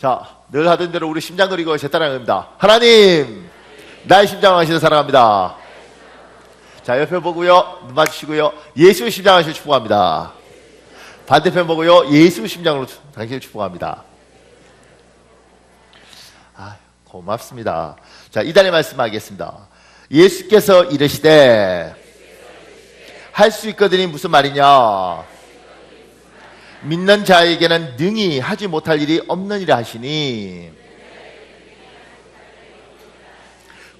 자, 늘 하던 대로 우리 심장 그리고 제 따라합니다. 하나님, 나의 심장 하시는 사랑합니다. 자, 옆에 보고요, 눈 맞추시고요, 예수의 심장 하시를 축복합니다. 반대편 보고요, 예수 심장으로 당신을 축복합니다. 아, 고맙습니다. 자, 이달의 말씀하겠습니다. 예수께서 이르시되 할 수 있거든이 무슨 말이냐? 믿는 자에게는 능히 하지 못할 일이 없느니라 하시니,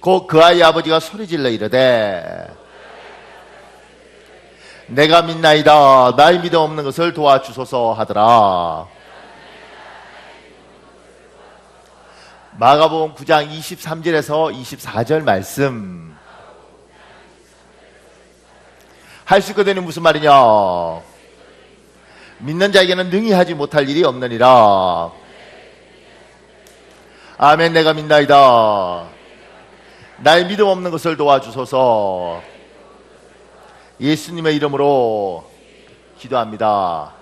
곧 그 아이 아버지가 소리질러 이르되 내가 믿나이다 나의 믿음 없는 것을 도와주소서 하더라. 마가복음 9장 23절에서 24절 말씀. 할 수 있거든이 무슨 말이냐? 믿는 자에게는 능히 하지 못할 일이 없느니라. 아멘. 내가 믿나이다 나의 믿음 없는 것을 도와주소서. 예수님의 이름으로 기도합니다.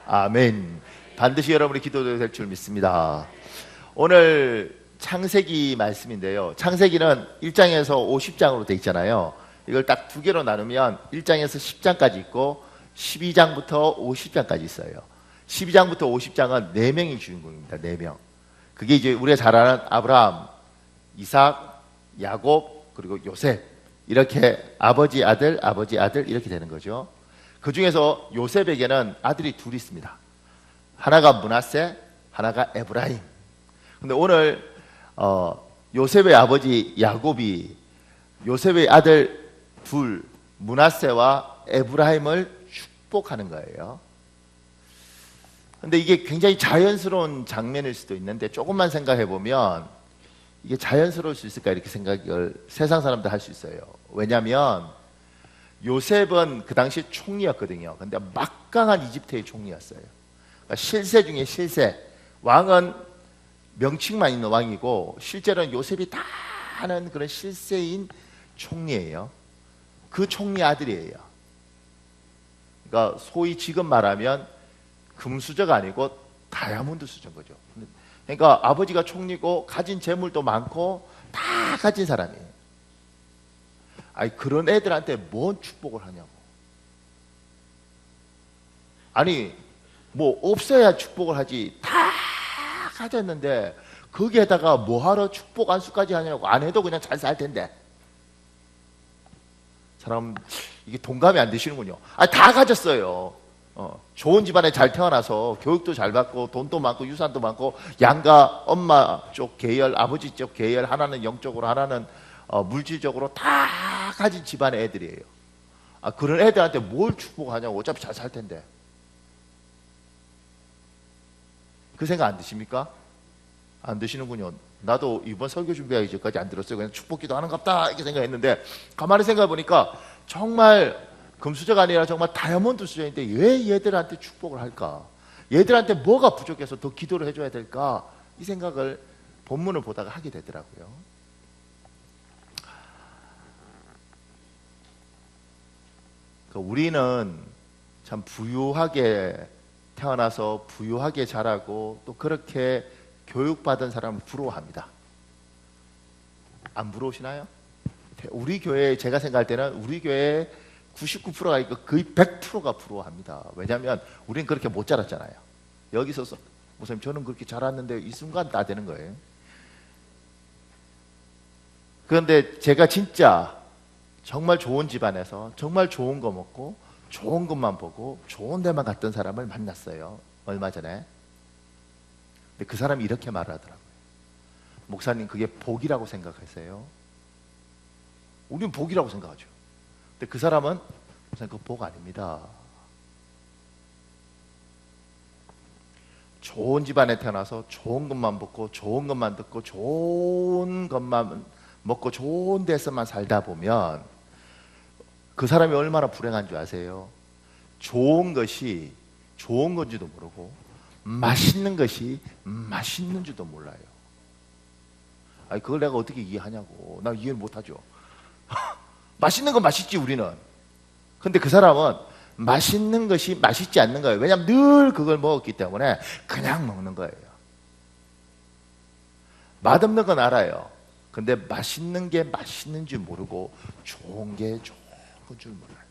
아멘. 반드시 여러분의 기도도 될 줄 믿습니다. 오늘 창세기 말씀인데요, 창세기는 1장에서 50장으로 되어 있잖아요. 이걸 딱 두 개로 나누면 1장에서 10장까지 있고 12장부터 50장까지 있어요. 12장부터 50장은 4명이 주인공입니다. 4명. 그게 이제 우리가 잘 아는 아브라함, 이삭, 야곱, 그리고 요셉, 이렇게 아버지 아들 이렇게 되는 거죠. 그 중에서 요셉에게는 아들이 둘이 있습니다. 하나가 므낫세, 하나가 에브라임. 근데 오늘 요셉의 아버지 야곱이 요셉의 아들 둘, 므낫세와 에브라임을 축복하는 거예요. 근데 이게 굉장히 자연스러운 장면일 수도 있는데 조금만 생각해 보면 이게 자연스러울 수 있을까 이렇게 생각을 세상 사람들 할 수 있어요. 왜냐하면 요셉은 그 당시 총리였거든요. 근데 막강한 이집트의 총리였어요. 그러니까 실세 중에 실세. 왕은 명칭만 있는 왕이고 실제로는 요셉이 다 하는 그런 실세인 총리예요. 그 총리 아들이에요. 그러니까 소위 지금 말하면 금수저가 아니고 다이아몬드 수저인 거죠. 그러니까 아버지가 총리고 가진 재물도 많고 다 가진 사람이에요. 아니, 그런 애들한테 뭔 축복을 하냐고. 아니, 뭐 없어야 축복을 하지. 다 가졌는데 거기에다가 뭐하러 축복 안수까지 하냐고. 안 해도 그냥 잘 살 텐데. 사람 이게 동감이 안 되시는군요. 아니, 다 가졌어요. 좋은 집안에 잘 태어나서 교육도 잘 받고 돈도 많고 유산도 많고 양가 엄마 쪽 계열, 아버지 쪽 계열, 하나는 영적으로 하나는 물질적으로 다 가진 집안의 애들이에요. 아, 그런 애들한테 뭘 축복하냐고. 어차피 잘 살 텐데. 그 생각 안 드십니까? 안 드시는군요. 나도 이번 설교 준비하기 전까지 안 들었어요. 그냥 축복기도 하는갑다 이렇게 생각했는데 가만히 생각해 보니까 정말 금수저가 아니라 정말 다이아몬드 수저인데 왜 얘들한테 축복을 할까? 얘들한테 뭐가 부족해서 더 기도를 해줘야 될까? 이 생각을 본문을 보다가 하게 되더라고요. 우리는 참 부유하게 태어나서 부유하게 자라고 또 그렇게 교육받은 사람을 부러워합니다. 안 부러우시나요? 우리 교회, 제가 생각할 때는 우리 교회 99%가 있고 거의 100%가 부러워합니다. 왜냐하면 우리는 그렇게 못 자랐잖아요. 여기 서서 목사님 저는 그렇게 자랐는데 이 순간 다 되는 거예요. 그런데 제가 진짜 정말 좋은 집안에서 정말 좋은 거 먹고 좋은 것만 보고 좋은 데만 갔던 사람을 만났어요. 얼마 전에. 근데 그 사람이 이렇게 말하더라고요. 목사님 그게 복이라고 생각하세요? 우리는 복이라고 생각하죠. 근데 그 사람은 목사님 그거 복 아닙니다. 좋은 집안에 태어나서 좋은 것만 먹고 좋은 것만 듣고 좋은 것만 먹고 좋은 데서만 살다 보면 그 사람이 얼마나 불행한 줄 아세요? 좋은 것이 좋은 건지도 모르고 맛있는 것이 맛있는 줄도 몰라요. 아니 그걸 내가 어떻게 이해하냐고. 나 이해를 못하죠. 맛있는 건 맛있지 우리는. 근데 그 사람은 맛있는 것이 맛있지 않는 거예요. 왜냐하면 늘 그걸 먹었기 때문에 그냥 먹는 거예요. 맛없는 건 알아요. 근데 맛있는 게 맛있는 줄 모르고 좋은 게 좋은 건 줄 몰라요.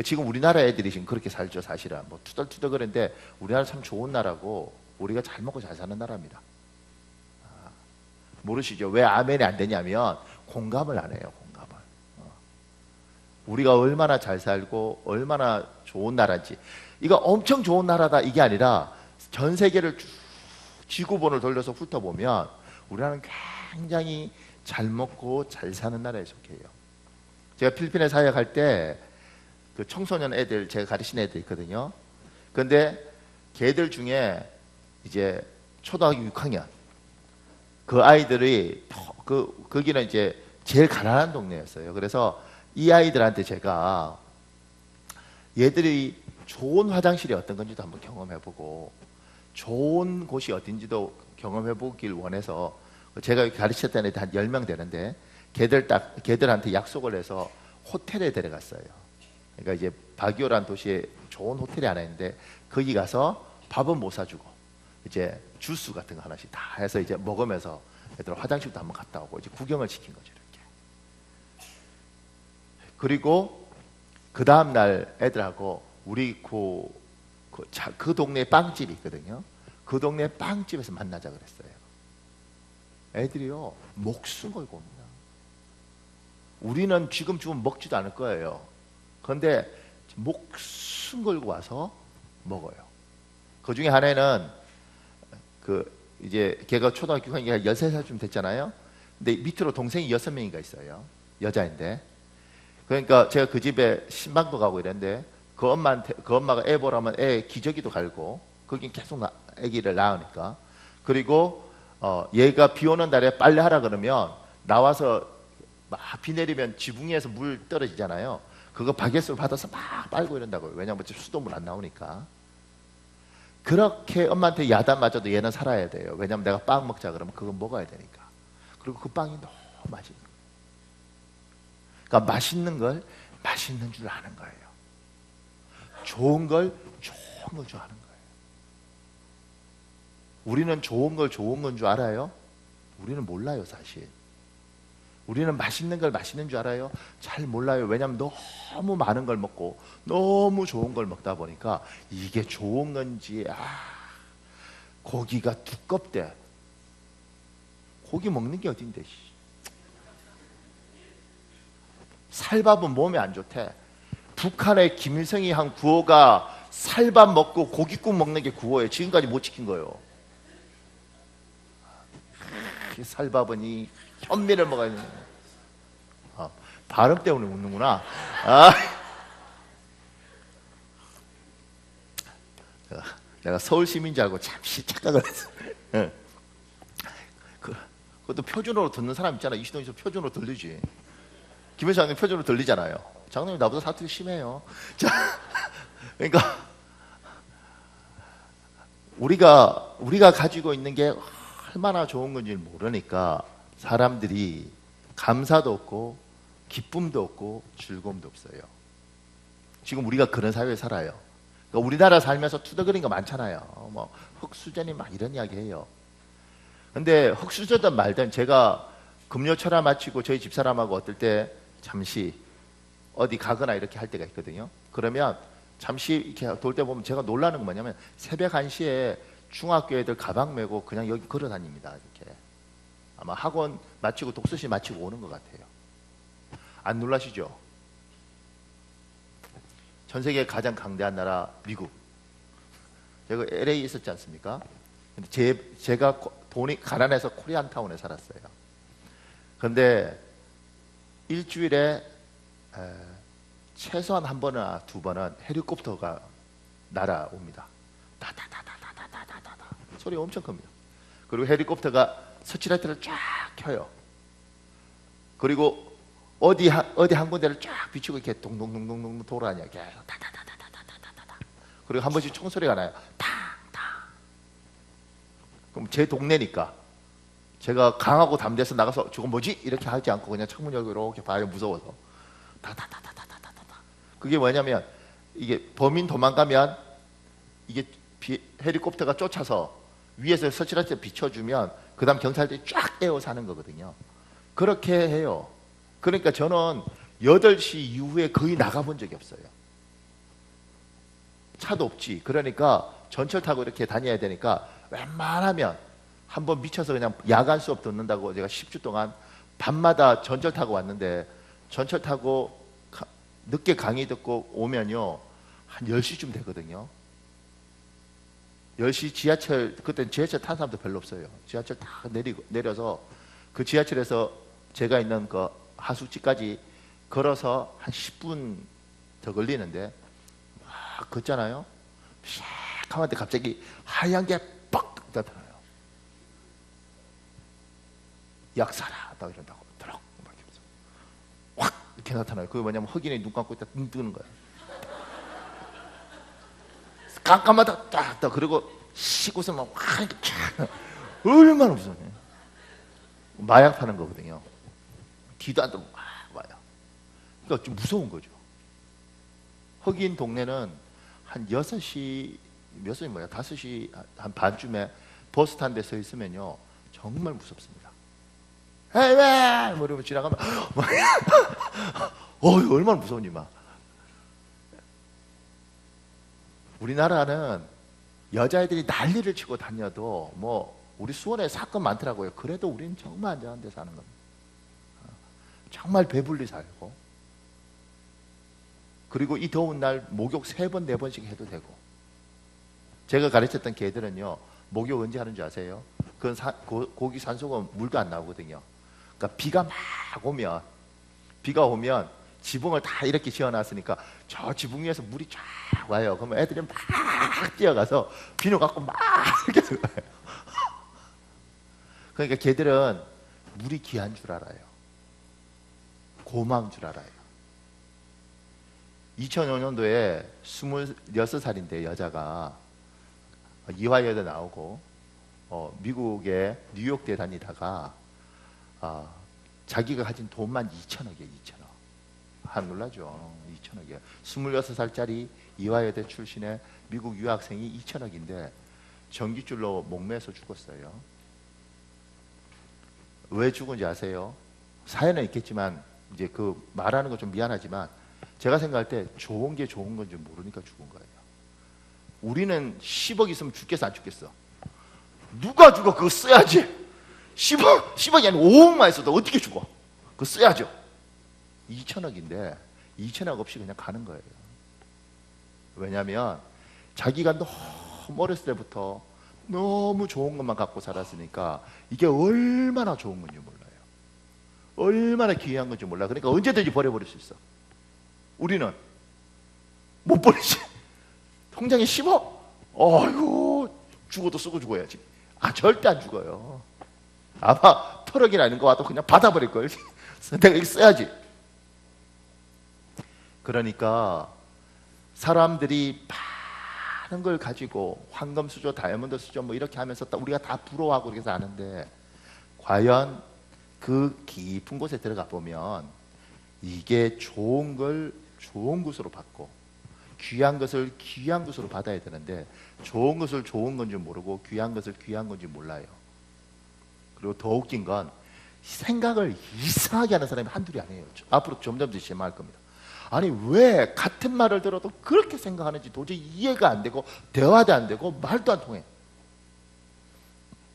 지금 우리나라 애들이 지금 그렇게 살죠. 사실은 뭐 투덜투덜 그런데 우리나라 참 좋은 나라고 우리가 잘 먹고 잘 사는 나라입니다. 모르시죠? 왜 아멘이 안 되냐면 공감을 안 해요. 공감을. 우리가 얼마나 잘 살고 얼마나 좋은 나라인지, 이거 엄청 좋은 나라다 이게 아니라 전 세계를 쭉 지구본을 돌려서 훑어보면 우리나라는 굉장히 잘 먹고 잘 사는 나라에 속해요. 제가 필리핀에 사역할 때 그 청소년 애들, 제가 가르치는 애들 있거든요. 근데 걔들 중에 이제 초등학교 6학년 그 아이들이 거기는 이제 제일 가난한 동네였어요. 그래서 이 아이들한테 제가 얘들이 좋은 화장실이 어떤 건지도 한번 경험해보고 좋은 곳이 어딘지도 경험해보길 원해서 제가 가르쳤던 애들 한 10명 되는데 걔들한테 약속을 해서 호텔에 데려갔어요. 그러니까 이제 바기오라는 도시에 좋은 호텔이 하나 있는데 거기 가서 밥은 못 사주고 이제 주스 같은 거 하나씩 다 해서 이제 먹으면서 애들 화장실도 한번 갔다 오고 이제 구경을 시킨 거죠. 이렇게. 그리고 그 다음 날 애들하고 우리 그 동네에 빵집이 있거든요. 그 동네 빵집에서 만나자 그랬어요. 애들이요 목숨 걸고 옵니다. 우리는 지금 주면 먹지도 않을 거예요. 그런데 목숨 걸고 와서 먹어요. 그 중에 하나는 이제 걔가 초등학교 6학년 13살쯤 됐잖아요. 근데 밑으로 동생이 6명인가 있어요. 여자인데. 그러니까 제가 그 집에 신방도 가고 이랬는데 그 엄마가 애 보라면 애 기저귀도 갈고 거긴 계속 애기를 낳으니까. 그리고 얘가 비 오는 날에 빨래하라 그러면 나와서 막 비 내리면 지붕 위에서 물 떨어지잖아요. 그거 바게트를 받아서 막 빨고 이런다고요. 왜냐면 수돗물 안 나오니까. 그렇게 엄마한테 야단 맞아도 얘는 살아야 돼요. 왜냐면 내가 빵 먹자 그러면 그거 먹어야 되니까. 그리고 그 빵이 너무 맛있는 거예요. 그러니까 맛있는 걸 맛있는 줄 아는 거예요. 좋은 걸 좋은 걸 줄 아는 거예요. 우리는 좋은 걸 좋은 건 줄 알아요? 우리는 몰라요, 사실. 우리는 맛있는 걸 맛있는 줄 알아요? 잘 몰라요. 왜냐하면 너무 많은 걸 먹고 너무 좋은 걸 먹다 보니까 이게 좋은 건지, 고기가 두껍대. 고기 먹는 게 어딘데. 살밥은 몸에 안 좋대. 북한의 김일성이 한 구호가 살밥 먹고 고깃국 먹는 게 구호예요. 지금까지 못 지킨 거예요. 살밥은 이 현미를 먹어야 되는 거예요. 발음 때문에 웃는구나. 내가 서울 시민인 줄 알고 잠시 착각을 했어. 그것도 표준어로 듣는 사람 있잖아. 이시동에서 표준어로 들리지. 김혜수 장님 표준어로 들리잖아요. 장님이 나보다 사투리 심해요. 자, 그러니까 우리가 가지고 있는 게 얼마나 좋은 건지 모르니까 사람들이 감사도 없고 기쁨도 없고 즐거움도 없어요. 지금 우리가 그런 사회에 살아요. 그러니까 우리나라 살면서 투덜거리는 거 많잖아요. 뭐 흑수저니 막 이런 이야기 해요. 근데 흑수저든 말든 제가 금요철화 마치고 저희 집사람하고 어떨 때 잠시 어디 가거나 이렇게 할 때가 있거든요. 그러면 잠시 이렇게 돌 때 보면 제가 놀라는 건 뭐냐면 새벽 1시에 중학교 애들 가방 메고 그냥 여기 걸어 다닙니다. 이렇게. 아마 학원 마치고 독서실 마치고 오는 것 같아요. 안 놀라시죠? 전 세계 가장 강대한 나라 미국. 제가 LA 있었지 않습니까? 근데 제가 돈이 가난해서 코리안타운에 살았어요. 근데 일주일에 최소한 한 번이나 두 번은 헬리콥터가 날아옵니다. 다다다다다다다다 소리 엄청 큽니다. 그리고 헬리콥터가 서치라이트를 쫙 켜요. 그리고 어디 한 군데를 쫙 비추고 이렇게 동동동동동 돌아다녀요. 계속 다다다다다다다다. 그리고 한 번씩 총소리가 나요. 탕탕. 그럼 제 동네니까 제가 강하고 담대해서 나가서 저건 뭐지? 이렇게 하지 않고 그냥 창문 열고 이렇게 봐요. 무서워서. 다다다다다다다다. 그게 뭐냐면 이게 범인 도망가면 이게 헬리콥터가 쫓아서 위에서 서치라치 비춰주면 그 다음 경찰들이 쫙 떼어 사는 거거든요. 그렇게 해요. 그러니까 저는 8시 이후에 거의 나가본 적이 없어요. 차도 없지. 그러니까 전철 타고 이렇게 다녀야 되니까 웬만하면 한번 미쳐서 그냥 야간 수업 듣는다고 제가 10주 동안 밤마다 전철 타고 왔는데, 전철 타고 늦게 강의 듣고 오면요 한 10시쯤 되거든요. 10시 지하철, 그때 지하철 탄 사람도 별로 없어요. 지하철 다 내려서 그 지하철에서 제가 있는 그 하숙지까지 걸어서 한 10분 더 걸리는데 막 걷잖아요. 샥하는데 갑자기 하얀 게 빡 나타나요. 약 사라 딱 이런다고 드럭 확 이렇게 나타나요. 그게 뭐냐면 흑인이 눈 감고 있다 눈 뜨는 거예요. 깜깜하다 딱 그리고 씻고서 막 확 이렇게 쫙 얼마나 무서워요. 마약 파는 거거든요. 뒤도 안 돌고 와요. 그러니까 좀 무서운 거죠. 흑인 동네는 한 6시 몇 시이 뭐야 5시 한 반쯤에 버스 탄 데 서 있으면요 정말 무섭습니다. 에이 왜! 뭐 이러면 지나가면 얼마나 무서운지 막. 우리나라는 여자애들이 난리를 치고 다녀도 뭐 우리 수원에 사건 많더라고요. 그래도 우리는 정말 안전한 데 사는 겁니다. 정말 배불리 살고, 그리고 이 더운 날 목욕 3번 4번씩 해도 되고. 제가 가르쳤던 개들은요 목욕 언제 하는 줄 아세요? 그건 고기 산소가 물도 안 나오거든요. 그러니까 비가 오면 지붕을 다 이렇게 지어놨으니까 저 지붕 위에서 물이 쫙 와요. 그러면 애들이 막 뛰어가서 비누 갖고 막 이렇게 들어가요. 그러니까 개들은 물이 귀한 줄 알아요. 고마운 줄 알아요. 2005년도에 26살인데 여자가 이화여대 나오고 미국의 뉴욕대 다니다가 자기가 가진 돈만 2천억이에요. 2천억. 한 놀라죠. 2천억이에요. 26살짜리 이화여대 출신의 미국 유학생이 2천억인데 전깃줄로 목매서 죽었어요. 왜 죽은지 아세요? 사연은 있겠지만 이제 그 말하는 건 좀 미안하지만 제가 생각할 때 좋은 게 좋은 건지 모르니까 죽은 거예요. 우리는 10억 있으면 죽겠어 안 죽겠어? 누가 죽어? 그거 써야지. 10억이 아니고 5억만 있어도 어떻게 죽어? 그거 써야죠. 2천억인데 2천억 없이 그냥 가는 거예요. 왜냐하면 자기가 너무 어렸을 때부터 너무 좋은 것만 갖고 살았으니까 이게 얼마나 좋은 건지 몰라요. 얼마나 귀한 건지 몰라. 그러니까 언제든지 버려버릴 수 있어. 우리는 못 버리지. 통장에 10억? 어이구 죽어도 쓰고 죽어야지. 절대 안 죽어요. 아마 터럭이나 이런 거 와도 그냥 받아버릴 거예요. 내가 이거 써야지. 그러니까 사람들이 많은 걸 가지고 황금 수저, 다이아몬드 수저 뭐 이렇게 하면서 우리가 다 부러워하고 이렇게 사는데 과연 그 깊은 곳에 들어가 보면 이게 좋은 걸 좋은 것으로 받고 귀한 것을 귀한 것으로 받아야 되는데 좋은 것을 좋은 건지 모르고 귀한 것을 귀한 건지 몰라요. 그리고 더 웃긴 건 생각을 이상하게 하는 사람이 한둘이 아니에요. 앞으로 점점 더 심할 겁니다. 아니 왜 같은 말을 들어도 그렇게 생각하는지 도저히 이해가 안 되고 대화도 안 되고 말도 안 통해.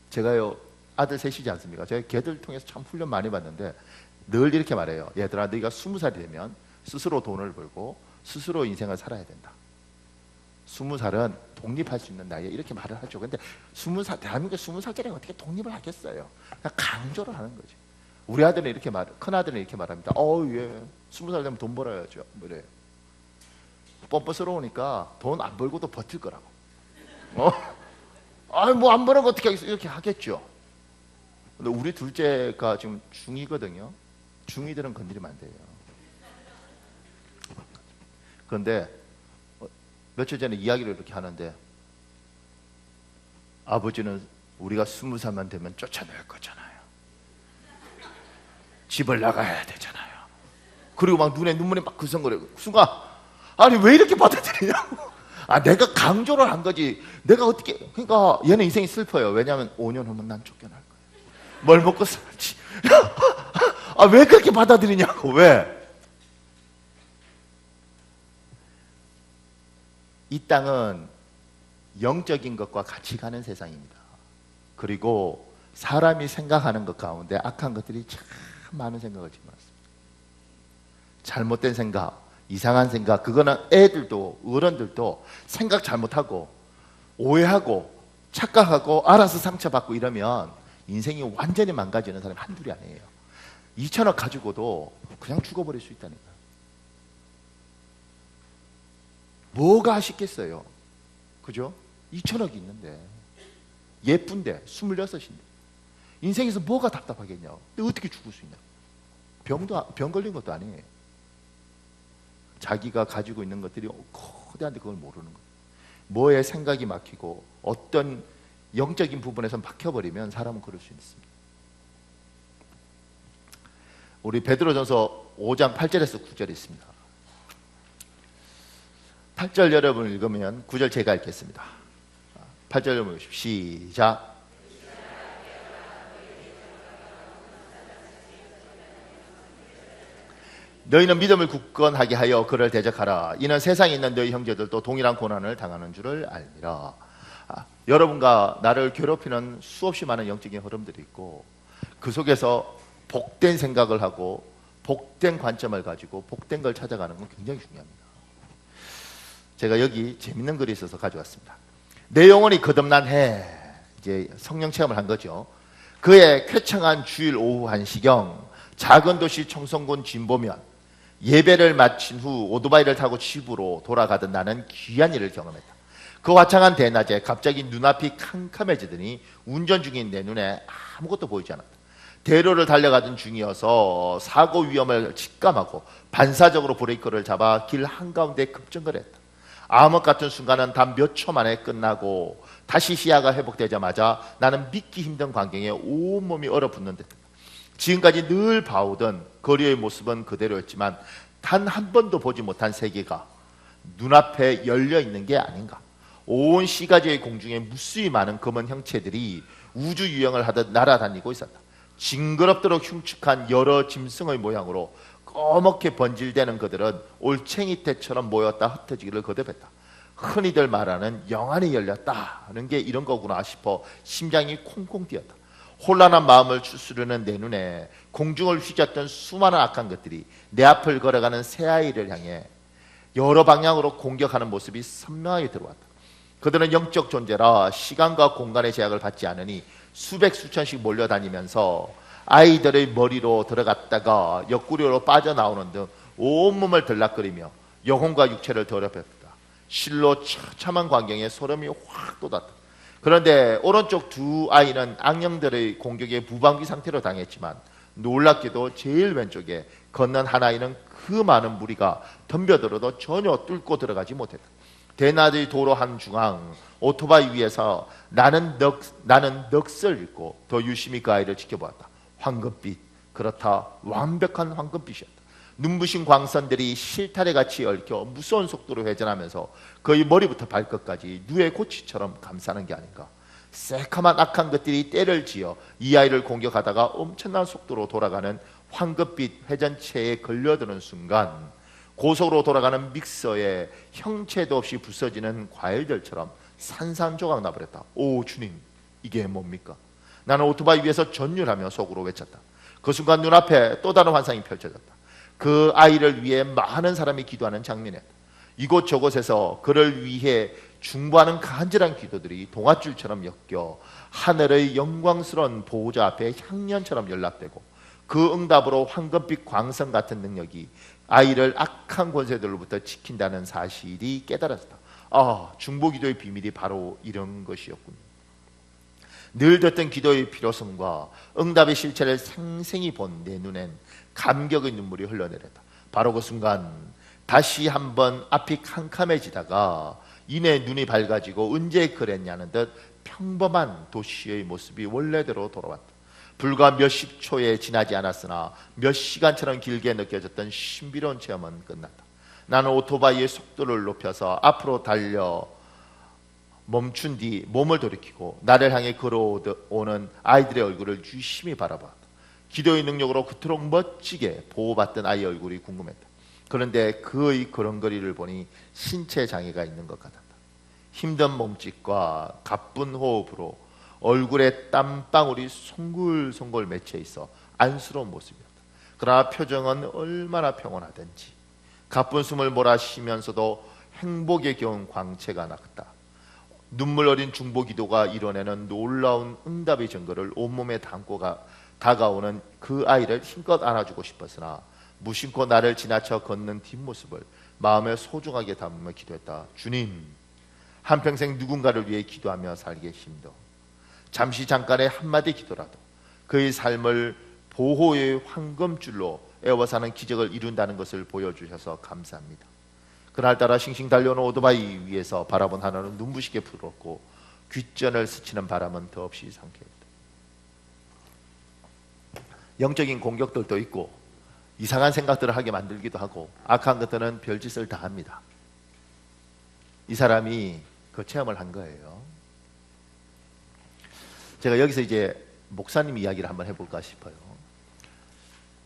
제가요 아들 셋이지 않습니까? 제가 걔들 통해서 참 훈련 많이 받는데 늘 이렇게 말해요. 얘들아 너희가 20살이 되면 스스로 돈을 벌고 스스로 인생을 살아야 된다. 20살은 독립할 수 있는 나이에 이렇게 말을 하죠. 근데 20살, 대한민국 20살짜리가 어떻게 독립을 하겠어요? 그냥 강조를 하는 거지. 우리 아들은 이렇게 큰 아들은 이렇게 말합니다. 예, 20살 되면 돈 벌어야죠. 뭐래요? 뻔뻔스러우니까 돈 안 벌고도 버틸 거라고. 뭐 안 버는 거 어떻게 하겠어? 이렇게 하겠죠. 근데 우리 둘째가 지금 중2거든요. 중2들은 건드리면 안 돼요. 그런데 며칠 전에 이야기를 이렇게 하는데 아버지는 우리가 20살만 되면 쫓아낼 거잖아요. 집을 나가야 되잖아요. 그리고 막 눈에 눈물이 막 글썽거리고 순간 아니 왜 이렇게 받아들이냐고. 내가 강조를 한 거지. 내가 어떻게, 그러니까 얘는 인생이 슬퍼요. 왜냐하면 5년 후면 난 쫓겨날 거야. 뭘 먹고 살지? 왜 그렇게 받아들이냐고, 왜? 이 땅은 영적인 것과 같이 가는 세상입니다. 그리고 사람이 생각하는 것 가운데 악한 것들이 참 많은 생각을 지금 많습니다. 잘못된 생각, 이상한 생각, 그거는 애들도 어른들도 생각 잘못하고 오해하고 착각하고 알아서 상처받고 이러면 인생이 완전히 망가지는 사람이 한둘이 아니에요. 2천억 가지고도 그냥 죽어버릴 수 있다니까. 뭐가 아쉽겠어요? 그죠? 2천억이 있는데, 예쁜데, 26인데 인생에서 뭐가 답답하겠냐? 근데 어떻게 죽을 수 있냐? 병 걸린 것도 아니에요. 자기가 가지고 있는 것들이 거대한데 그걸 모르는 거예요. 뭐에 생각이 막히고 어떤 영적인 부분에서 막혀버리면 사람은 그럴 수 있습니다. 우리 베드로전서 5장 8절에서 9절이 있습니다. 8절 여러분 읽으면 9절 제가 읽겠습니다. 8절 여러분 시작. 너희는 믿음을 굳건하게 하여 그를 대적하라. 이는 세상에 있는 너희 형제들도 동일한 고난을 당하는 줄을 알미라. 여러분과 나를 괴롭히는 수없이 많은 영적인 흐름들이 있고, 그 속에서 복된 생각을 하고 복된 관점을 가지고 복된 걸 찾아가는 건 굉장히 중요합니다. 제가 여기 재밌는 글이 있어서 가져왔습니다. 내 영혼이 거듭난 해, 이제 성령 체험을 한 거죠. 그의 쾌청한 주일 오후 1시경 작은 도시 청송군 진보면 예배를 마친 후 오토바이를 타고 집으로 돌아가던 나는 귀한 일을 경험했다. 그 화창한 대낮에 갑자기 눈앞이 캄캄해지더니 운전 중인 내 눈에 아무것도 보이지 않았다. 대로를 달려가던 중이어서 사고 위험을 직감하고 반사적으로 브레이크를 잡아 길 한가운데 급정거를 했다. 암흑 같은 순간은 단 몇 초 만에 끝나고 다시 시야가 회복되자마자 나는 믿기 힘든 광경에 온몸이 얼어붙는 듯. 지금까지 늘 봐오던 거리의 모습은 그대로였지만 단 한 번도 보지 못한 세계가 눈앞에 열려있는 게 아닌가. 온 시가지의 공중에 무수히 많은 검은 형체들이 우주 유영을 하듯 날아다니고 있었다. 징그럽도록 흉측한 여러 짐승의 모양으로 꺼멓게 번질대는 그들은 올챙이떼처럼 모였다 흩어지기를 거듭했다. 흔히들 말하는 영안이 열렸다는 게 이런 거구나 싶어 심장이 콩콩 뛰었다. 혼란한 마음을 추스르는 내 눈에 공중을 휘젓던 수많은 악한 것들이 내 앞을 걸어가는 새아이를 향해 여러 방향으로 공격하는 모습이 선명하게 들어왔다. 그들은 영적 존재라 시간과 공간의 제약을 받지 않으니 수백 수천씩 몰려다니면서 아이들의 머리로 들어갔다가 옆구리로 빠져나오는 등 온몸을 들락거리며 영혼과 육체를 더럽혔다. 실로 처참한 광경에 소름이 확 돋았다. 그런데 오른쪽 두 아이는 악령들의 공격에 무방비 상태로 당했지만 놀랍게도 제일 왼쪽에 걷는 한 아이는 그 많은 무리가 덤벼들어도 전혀 뚫고 들어가지 못했다. 대낮의 도로 한중앙 오토바이 위에서 나는 넋을 잃고 더 유심히 그 아이를 지켜보았다. 황금빛, 그렇다 완벽한 황금빛이었다. 눈부신 광선들이 실타래같이 얽혀 무서운 속도로 회전하면서 거의 머리부터 발끝까지 누에 고치처럼 감싸는 게 아닌가. 새카만 악한 것들이 때를 지어 이 아이를 공격하다가 엄청난 속도로 돌아가는 황금빛 회전체에 걸려드는 순간 고속으로 돌아가는 믹서에 형체도 없이 부서지는 과일들처럼 산산조각 나버렸다. 오 주님, 이게 뭡니까? 나는 오토바이 위에서 전율하며 속으로 외쳤다. 그 순간 눈앞에 또 다른 환상이 펼쳐졌다. 그 아이를 위해 많은 사람이 기도하는 장면이었다. 이곳저곳에서 그를 위해 중보하는 간절한 기도들이 동아줄처럼 엮여 하늘의 영광스러운 보호자 앞에 향연처럼 연락되고 그 응답으로 황금빛 광선 같은 능력이 아이를 악한 권세들로부터 지킨다는 사실이 깨달았다. 중보기도의 비밀이 바로 이런 것이었군요. 늘 듣던 기도의 필요성과 응답의 실체를 생생히 본 내 눈엔 감격의 눈물이 흘러내렸다. 바로 그 순간 다시 한번 앞이 캄캄해지다가 이내 눈이 밝아지고 언제 그랬냐는 듯 평범한 도시의 모습이 원래대로 돌아왔다. 불과 몇십 초에 지나지 않았으나 몇 시간처럼 길게 느껴졌던 신비로운 체험은 끝났다. 나는 오토바이의 속도를 높여서 앞으로 달려 멈춘 뒤 몸을 돌이키고 나를 향해 걸어오는 아이들의 얼굴을 유심히 바라봤다. 기도의 능력으로 그토록 멋지게 보호받던 아이의 얼굴이 궁금했다. 그런데 그의 걸음걸이를 보니 신체 장애가 있는 것 같았다. 힘든 몸짓과 가쁜 호흡으로 얼굴에 땀방울이 송글송글 맺혀 있어 안쓰러운 모습이었다. 그러나 표정은 얼마나 평온하든지 가쁜 숨을 몰아쉬면서도 행복에 겨운 광채가 났다. 눈물 어린 중보 기도가 이뤄내는 놀라운 응답의 증거를 온몸에 담고 다가오는 그 아이를 힘껏 안아주고 싶었으나 무심코 나를 지나쳐 걷는 뒷모습을 마음에 소중하게 담으며 기도했다. 주님, 한평생 누군가를 위해 기도하며 살게 힘도 잠시 잠깐의 한마디 기도라도 그의 삶을 보호의 황금줄로 에워사는 기적을 이룬다는 것을 보여주셔서 감사합니다. 그날따라 싱싱 달려오는 오토바이 위에서 바라본 하늘은 눈부시게 푸르렀고 귓전을 스치는 바람은 더없이 상쾌했다. 영적인 공격들도 있고 이상한 생각들을 하게 만들기도 하고 악한 것들은 별짓을 다 합니다. 이 사람이 그 체험을 한 거예요. 제가 여기서 이제 목사님 이야기를 한번 해볼까 싶어요.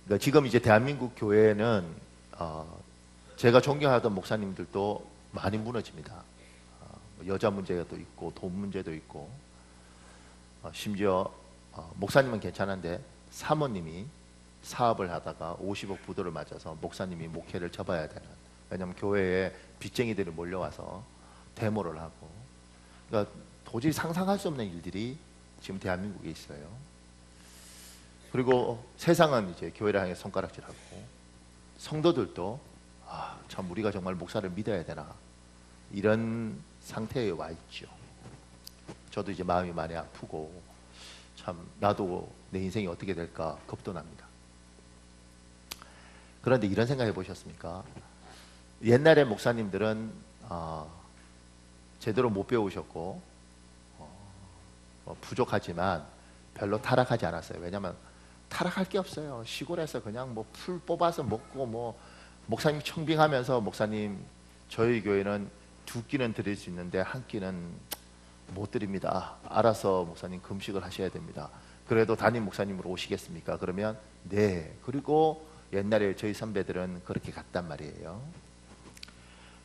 그러니까 지금 이제 대한민국 교회는 제가 존경하던 목사님들도 많이 무너집니다. 여자 문제도 있고 돈 문제도 있고 심지어 목사님은 괜찮은데 사모님이 사업을 하다가 50억 부도를 맞아서 목사님이 목회를 접어야 되는, 왜냐하면 교회에 빚쟁이들이 몰려와서 데모를 하고, 그러니까 도저히 상상할 수 없는 일들이 지금 대한민국에 있어요. 그리고 세상은 이제 교회를 향해 손가락질하고 성도들도 참 우리가 정말 목사를 믿어야 되나 이런 상태에 와 있죠. 저도 이제 마음이 많이 아프고 참 나도 내 인생이 어떻게 될까 겁도 납니다. 그런데 이런 생각 해보셨습니까? 옛날에 목사님들은 제대로 못 배우셨고 부족하지만 별로 타락하지 않았어요. 왜냐하면 타락할 게 없어요. 시골에서 그냥 뭐 풀 뽑아서 먹고 뭐 목사님 청빙하면서 목사님 저희 교회는 2끼는 드릴 수 있는데 1끼는 못 드립니다. 알아서 목사님 금식을 하셔야 됩니다. 그래도 담임 목사님으로 오시겠습니까? 그러면 네. 그리고 옛날에 저희 선배들은 그렇게 갔단 말이에요.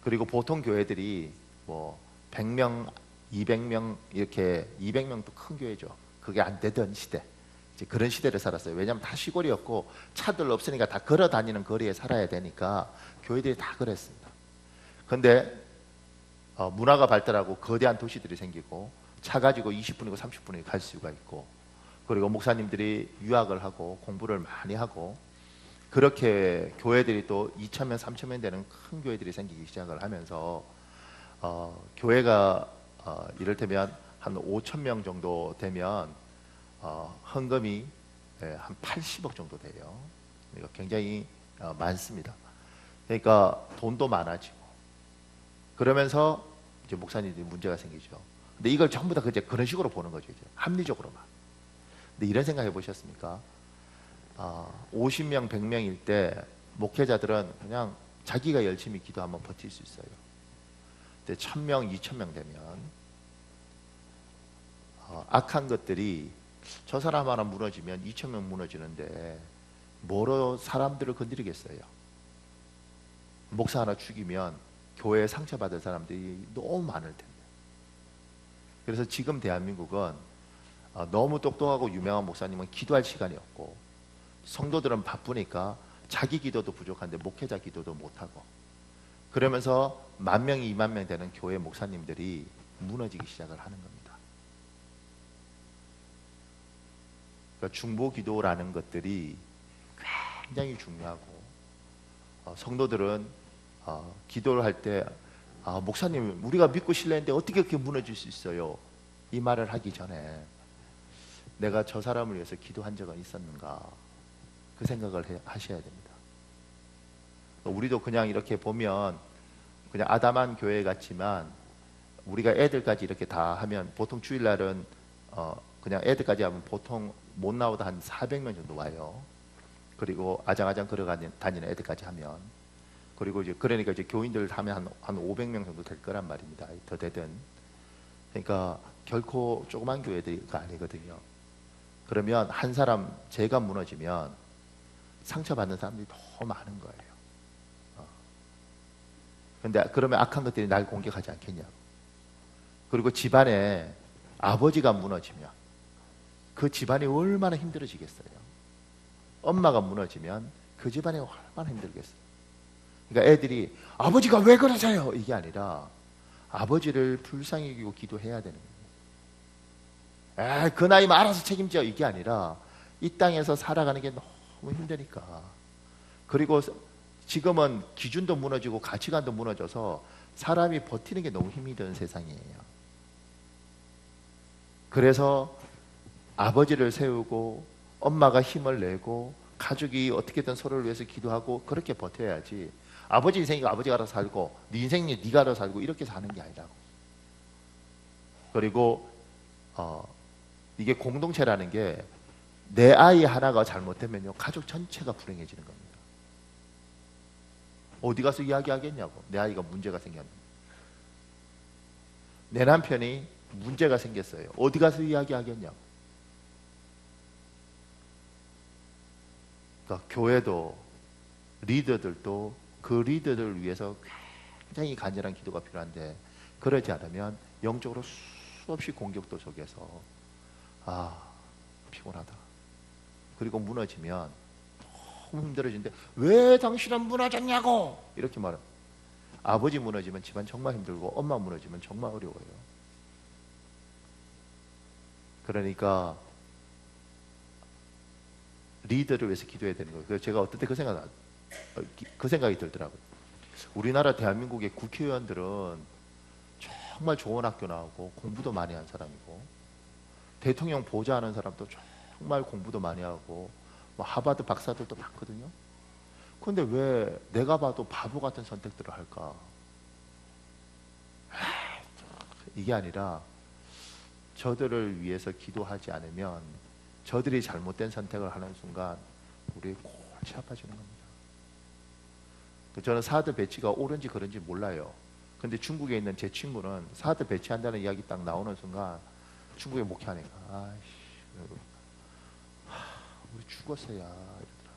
그리고 보통 교회들이 뭐 100명, 200명 이렇게 200명도 큰 교회죠. 그게 안 되던 시대. 이제 그런 시대를 살았어요. 왜냐하면 다 시골이었고 차들 없으니까 다 걸어 다니는 거리에 살아야 되니까 교회들이 다 그랬습니다. 근데 문화가 발달하고 거대한 도시들이 생기고 차 가지고 20분이고 30분이 갈 수가 있고, 그리고 목사님들이 유학을 하고 공부를 많이 하고 그렇게 교회들이 또 2,000명, 3,000명 되는 큰 교회들이 생기기 시작을 하면서 교회가 이를테면 한 5,000명 정도 되면 헌금이 한 80억 정도 돼요. 그러니까 굉장히 많습니다. 그러니까 돈도 많아지고 그러면서 이제 목사님들이 문제가 생기죠. 근데 이걸 전부 다 이제 그런 식으로 보는 거죠. 이제 합리적으로만. 근데 이런 생각 해보셨습니까? 50명, 100명일 때 목회자들은 그냥 자기가 열심히 기도하면 버틸 수 있어요. 근데 1,000명, 2,000명 되면 악한 것들이 저 사람 하나 무너지면 2,000명 무너지는데 뭐로 사람들을 건드리겠어요? 목사 하나 죽이면 교회에 상처받을 사람들이 너무 많을 텐데. 그래서 지금 대한민국은 너무 똑똑하고 유명한 목사님은 기도할 시간이 없고 성도들은 바쁘니까 자기 기도도 부족한데 목회자 기도도 못하고, 그러면서 10,000명, 20,000명 되는 교회 목사님들이 무너지기 시작을 하는 겁니다. 그러니까 중보 기도라는 것들이 굉장히 중요하고 성도들은 기도를 할 때 목사님 우리가 믿고 신뢰했는데 어떻게 그렇게 무너질 수 있어요? 이 말을 하기 전에 내가 저 사람을 위해서 기도한 적은 있었는가, 그 생각을 하셔야 됩니다. 우리도 그냥 이렇게 보면 그냥 아담한 교회 같지만 우리가 애들까지 이렇게 다 하면 보통 주일날은 그냥 애들까지 하면 보통 못 나오다 한 400명 정도 와요. 그리고 아장아장 걸어 다니는 애들까지 하면 그리고 이제 그러니까 이제 교인들 하면 한 500명 정도 될 거란 말입니다. 더 되든. 그러니까 결코 조그만 교회가 아니거든요. 그러면 한 사람 제가 무너지면 상처받는 사람들이 너무 많은 거예요. 근데 그러면 악한 것들이 날 공격하지 않겠냐고. 그리고 집안에 아버지가 무너지면 그 집안이 얼마나 힘들어지겠어요. 엄마가 무너지면 그 집안이 얼마나 힘들겠어요. 그러니까 애들이 아버지가 왜 그러세요? 이게 아니라 아버지를 불쌍히 여기고 기도해야 되는 거예요. 그 나이면 알아서 책임져. 이게 아니라 이 땅에서 살아가는 게 너무 힘드니까. 그리고 지금은 기준도 무너지고 가치관도 무너져서 사람이 버티는 게 너무 힘이 드는 세상이에요. 그래서 아버지를 세우고 엄마가 힘을 내고 가족이 어떻게든 서로를 위해서 기도하고 그렇게 버텨야지. 아버지 인생이가 아버지가 알아서 살고 네 인생이 네가 알아서 살고 이렇게 사는 게 아니라고. 그리고 이게 공동체라는 게 내 아이 하나가 잘못되면요 가족 전체가 불행해지는 겁니다. 어디 가서 이야기하겠냐고. 내 아이가 문제가 생겼는데. 내 남편이 문제가 생겼어요. 어디 가서 이야기하겠냐고. 그러니까 교회도 리더들도 그 리더들을 위해서 굉장히 간절한 기도가 필요한데 그러지 않으면 영적으로 수없이 공격도 속에서 피곤하다. 그리고 무너지면 너무 힘들어지는데 왜 당신은 무너졌냐고 이렇게 말해요. 아버지 무너지면 집안 정말 힘들고 엄마 무너지면 정말 어려워요. 그러니까 리더를 위해서 기도해야 되는 거예요. 그래서 제가 어떤 때 그 생각이 들더라고요. 우리나라 대한민국의 국회의원들은 정말 좋은 학교 나오고 공부도 많이 한 사람이고 대통령 보좌하는 사람도 정말 공부도 많이 하고 뭐 하버드 박사들도 많거든요. 그런데 왜 내가 봐도 바보 같은 선택들을 할까? 이게 아니라 저들을 위해서 기도하지 않으면 저들이 잘못된 선택을 하는 순간 우리 골치 아파지는 겁니다. 저는 사드 배치가 옳은지 그런지 몰라요. 근데 중국에 있는 제 친구는 사드 배치한다는 이야기 딱 나오는 순간 중국에 목회하니까 우리 죽었어야 이러더라.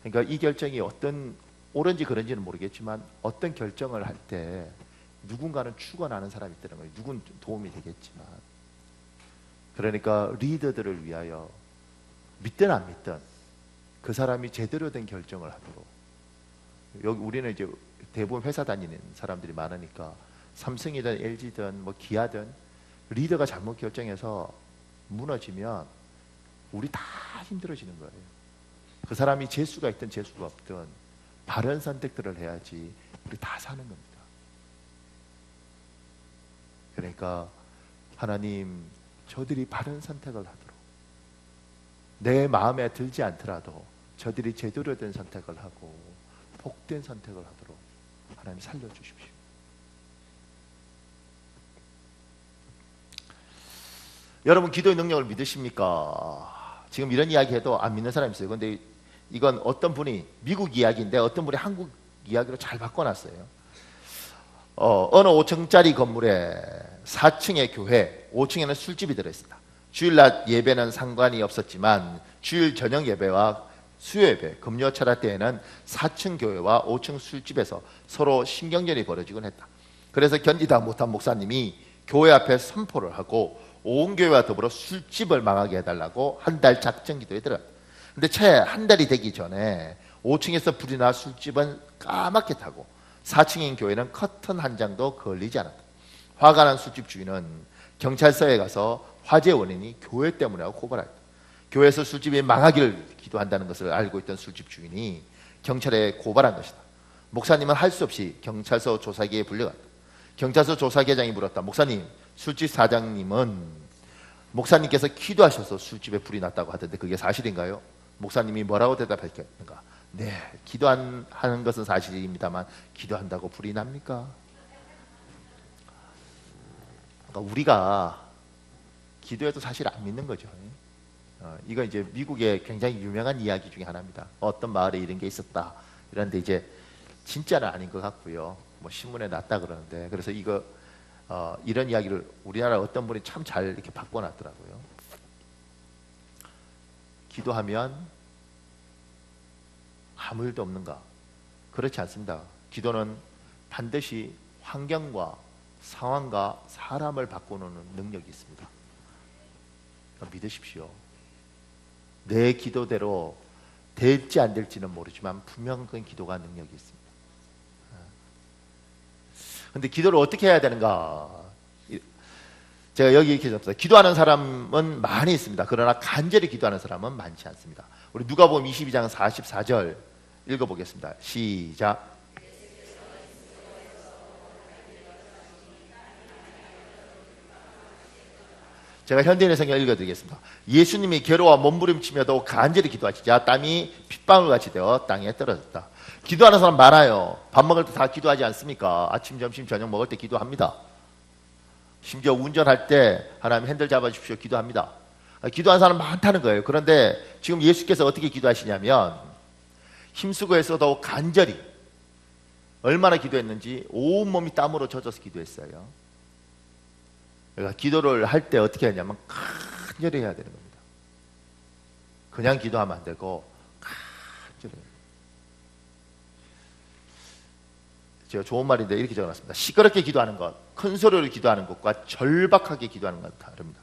그러니까 이 결정이 어떤 옳은지 그런지는 모르겠지만 어떤 결정을 할 때 누군가는 죽어나는 사람이 있다는 거예요. 누군 도움이 되겠지만. 그러니까 리더들을 위하여 믿든 안 믿든 그 사람이 제대로 된 결정을 하도록. 여기 우리는 이제 대부분 회사 다니는 사람들이 많으니까 삼성이든 LG든 뭐 기아든 리더가 잘못 결정해서 무너지면 우리 다 힘들어지는 거예요. 그 사람이 재수가 있든 재수가 없든 바른 선택들을 해야지 우리 다 사는 겁니다. 그러니까 하나님 저들이 바른 선택을 하도록 내 마음에 들지 않더라도 저들이 제대로 된 선택을 하고 복된 선택을 하도록 하나님 살려주십시오. 여러분 기도의 능력을 믿으십니까? 지금 이런 이야기 해도 안 믿는 사람이 있어요. 그런데 이건 어떤 분이 미국 이야기인데 어떤 분이 한국 이야기로 잘 바꿔놨어요. 어느 5층짜리 건물에 4층의 교회, 5층에는 술집이 들어있습니다. 주일날 예배는 상관이 없었지만 주일 저녁 예배와 수요 예배, 금요 철학 때에는 4층 교회와 5층 술집에서 서로 신경전이 벌어지곤 했다. 그래서 견디다 못한 목사님이 교회 앞에 선포를 하고 온 교회와 더불어 술집을 망하게 해달라고 한 달 작정 기도에 들어갔다. 근데 채 한 달이 되기 전에 5층에서 불이 나 술집은 까맣게 타고 4층인 교회는 커튼 한 장도 걸리지 않았다. 화가 난 술집 주인은 경찰서에 가서 화재 원인이 교회 때문이라고 고발했다. 교회에서 술집이 망하기를 기도한다는 것을 알고 있던 술집 주인이 경찰에 고발한 것이다. 목사님은 할 수 없이 경찰서 조사기에 불려갔다. 경찰서 조사계장이 물었다. 목사님, 술집 사장님은 목사님께서 기도하셔서 술집에 불이 났다고 하던데 그게 사실인가요? 목사님이 뭐라고 대답했겠는가? 네, 기도하는 것은 사실입니다만 기도한다고 불이 납니까? 그러니까 우리가 기도해도 사실 안 믿는 거죠. 이거 이제 미국의 굉장히 유명한 이야기 중에 하나입니다. 어떤 마을에 이런 게 있었다. 이런데 이제 진짜는 아닌 것 같고요. 뭐 신문에 났다 그러는데, 그래서 이런 이야기를 우리나라 어떤 분이 참 잘 이렇게 바꿔놨더라고요. 기도하면 아무 일도 없는가? 그렇지 않습니다. 기도는 반드시 환경과 상황과 사람을 바꾸는 능력이 있습니다. 믿으십시오. 내 기도대로 될지 안 될지는 모르지만 분명한 그 기도가 능력이 있습니다. 근데 기도를 어떻게 해야 되는가? 제가 여기 이렇게 적었어요. 기도하는 사람은 많이 있습니다. 그러나 간절히 기도하는 사람은 많지 않습니다. 우리 누가복음 22장 44절 읽어보겠습니다. 시작. 제가 현대인의 성경 읽어드리겠습니다. 예수님이 괴로워 몸부림치며도 간절히 기도하시자 땀이 핏방울같이 되어 땅에 떨어졌다. 기도하는 사람 많아요. 밥 먹을 때 다 기도하지 않습니까? 아침, 점심, 저녁 먹을 때 기도합니다. 심지어 운전할 때 하나님 핸들 잡아주십시오 기도합니다. 기도하는 사람 많다는 거예요. 그런데 지금 예수께서 어떻게 기도하시냐면 힘쓰고 애써도 간절히, 얼마나 기도했는지 온몸이 땀으로 젖어서 기도했어요. 그러니까 기도를 할 때 어떻게 하냐면 간절히 해야 되는 겁니다. 그냥 기도하면 안 되고 간절히. 제가 좋은 말인데 이렇게 적어놨습니다. 시끄럽게 기도하는 것, 큰 소리로 기도하는 것과 절박하게 기도하는 건 다릅니다.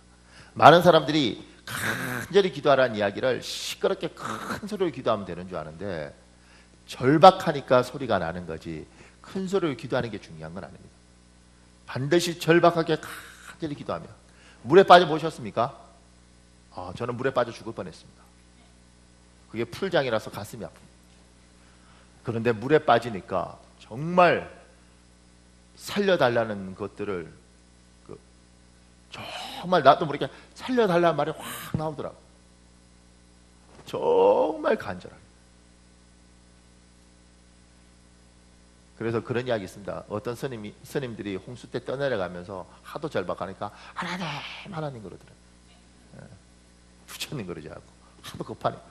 많은 사람들이 간절히 기도하라는 이야기를 시끄럽게 큰 소리로 기도하면 되는 줄 아는데, 절박하니까 소리가 나는 거지 큰 소리로 기도하는 게 중요한 건 아닙니다. 반드시 절박하게 간절히 기도하면. 물에 빠져 보셨습니까? 저는 물에 빠져 죽을 뻔했습니다. 그게 풀장이라서 가슴이 아픕니다. 그런데 물에 빠지니까 정말 살려달라는 것들을 정말 나도 모르게 살려달라는 말이 확 나오더라고. 정말 간절하게. 그래서 그런 이야기 있습니다. 어떤 스님들이 홍수 때 떠내려가면서 하도 절박하니까 하나님 그러더라고요. 부처님 그러지 않고 하도 급하니까.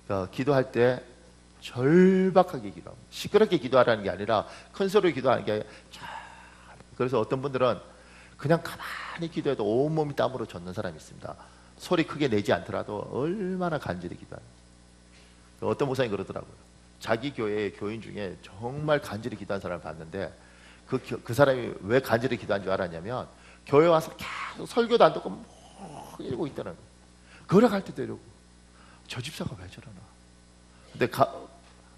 그러니까 기도할 때 절박하게 기도합니다. 시끄럽게 기도하라는 게 아니라 큰 소리로 기도하는 게 아니라. 그래서 어떤 분들은 그냥 가만히 기도해도 온몸이 땀으로 젖는 사람이 있습니다. 소리 크게 내지 않더라도 얼마나 간절히 기도하는지. 어떤 목사님 그러더라고요. 자기 교회의 교인 중에 정말 간절히 기도한 사람을 봤는데 그 사람이 왜 간절히 기도한 줄 알았냐면 교회 와서 계속 설교도 안 듣고 막 이러고 있다는 거예요. 걸어갈 때도 이러고. 저 집사가 왜 저러나. 근데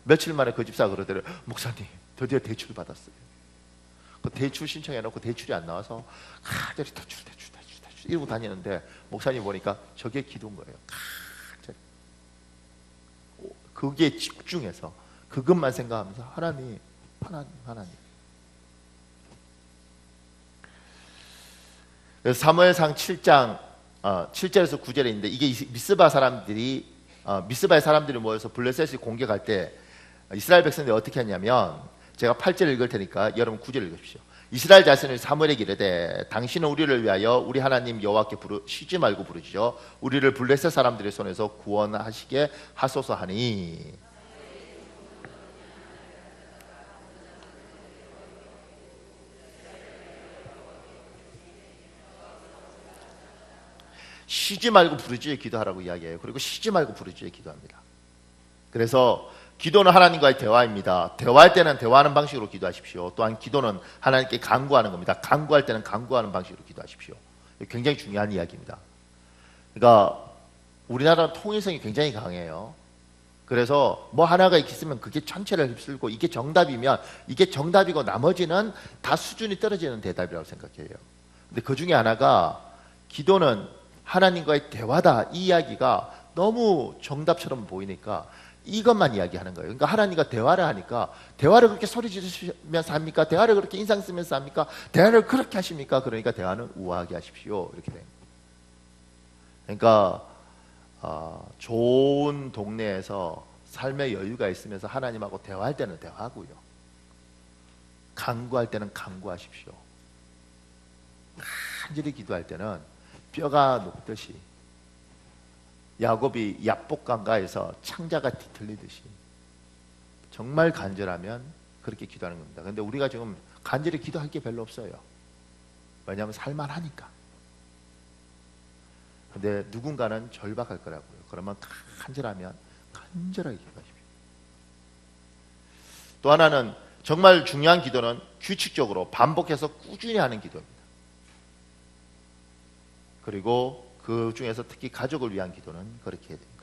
며칠 만에 그 집사가 그러더래요. 목사님 드디어 대출 받았어요. 그 대출 신청해놓고 대출이 안 나와서 간절히 대출 이러고 다니는데 목사님 보니까 저게 기도인 거예요. 간절히. 그게 집중해서 그것만 생각하면서 하나님. 그래서 사무엘상 7장 7절에서 9절에 있는데, 이게 미스바의 사람들이 모여서 블레셋이 공격할 때 이스라엘 백성들이 어떻게 했냐면, 제가 8절 읽을 테니까 여러분 9절 읽으십시오. 이스라엘 자손이 사무엘에게 이르되 당신은 우리를 위하여 우리 하나님 여호와께 쉬지 말고 부르시죠. 우리를 블레셋 사람들의 손에서 구원하시게 하소서 하니. 쉬지 말고 부르짖어 기도하라고 이야기해요. 그리고 쉬지 말고 부르짖어 기도합니다. 그래서 기도는 하나님과의 대화입니다. 대화할 때는 대화하는 방식으로 기도하십시오. 또한 기도는 하나님께 간구하는 겁니다. 간구할 때는 간구하는 방식으로 기도하십시오. 굉장히 중요한 이야기입니다. 그러니까 우리나라는 통일성이 굉장히 강해요. 그래서 뭐 하나가 있으면 그게 전체를 휩쓸고 이게 정답이면 이게 정답이고 나머지는 다 수준이 떨어지는 대답이라고 생각해요. 근데 그 중에 하나가 기도는 하나님과의 대화다, 이 이야기가 너무 정답처럼 보이니까 이것만 이야기하는 거예요. 그러니까 하나님과 대화를 하니까, 대화를 그렇게 소리 지르시면서 합니까? 대화를 그렇게 인상 쓰면서 합니까? 대화를 그렇게 하십니까? 그러니까 대화는 우아하게 하십시오. 이렇게 됩니다. 그러니까 좋은 동네에서 삶의 여유가 있으면서 하나님하고 대화할 때는 대화하고요, 간구할 때는 간구하십시오. 간절히 기도할 때는 뼈가 녹듯이, 야곱이 야복강가에서 창자가 뒤틀리듯이 정말 간절하면 그렇게 기도하는 겁니다. 근데 우리가 지금 간절히 기도할 게 별로 없어요. 왜냐하면 살만하니까. 근데 누군가는 절박할 거라고요. 그러면 간절하면 간절하게 기도하십시오. 또 하나는 정말 중요한 기도는 규칙적으로 반복해서 꾸준히 하는 기도입니다. 그리고 그 중에서 특히 가족을 위한 기도는 그렇게 해야 됩니다.